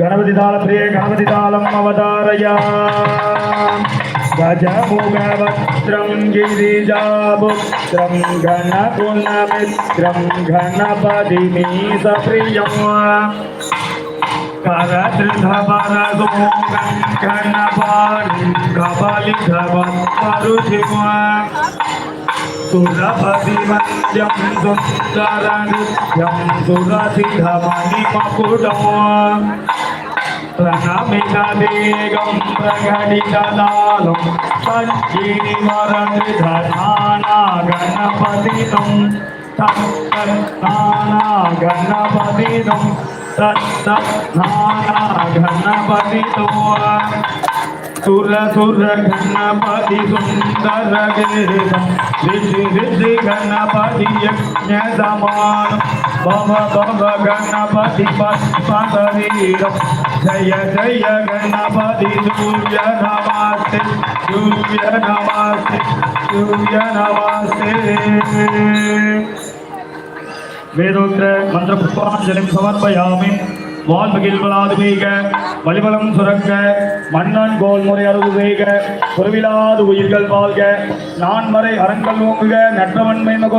गणपति ताल प्रिय गणपति तालम अवतारया गजमुखवक्त्रं गिरिजापुत्रं गणगुणमित्रं गणपतिमीशप्रियं करधृतवरदोगं गणपाणिं कबलिधवत्परुधिं सुरपतिमन्यं सुन्दरनृत्यं सुरसिद्धमणिमकुटं प्रणमितवेगं प्रकटिततालं सज्जीवरनिधनाना गणपतितं तत्तत्नाना गणपतितं तत्तत्नाना गणपतितो सुर सुर गणपति सुंदर गिरिधं ऋषि ऋषि गणपति यज्ञ समान भव भव गणपति पद्मवीरं जय जय गणपति सूर्य नमस्ते सूर्य नमस्ते सूर्य नमस्ते। वेदोक्त मंत्र पुष्पांजलि समर्पयामि। வாழ்மகிழ்வலாது பெய்க வலிபலம் சுரக்க மன்னன் கோல் முறை அறுது செய்க குறைவிலாது உயிர்கள் வாழ்க நான்மறை அரங்கல் ஓங்குக நற்றவன்மை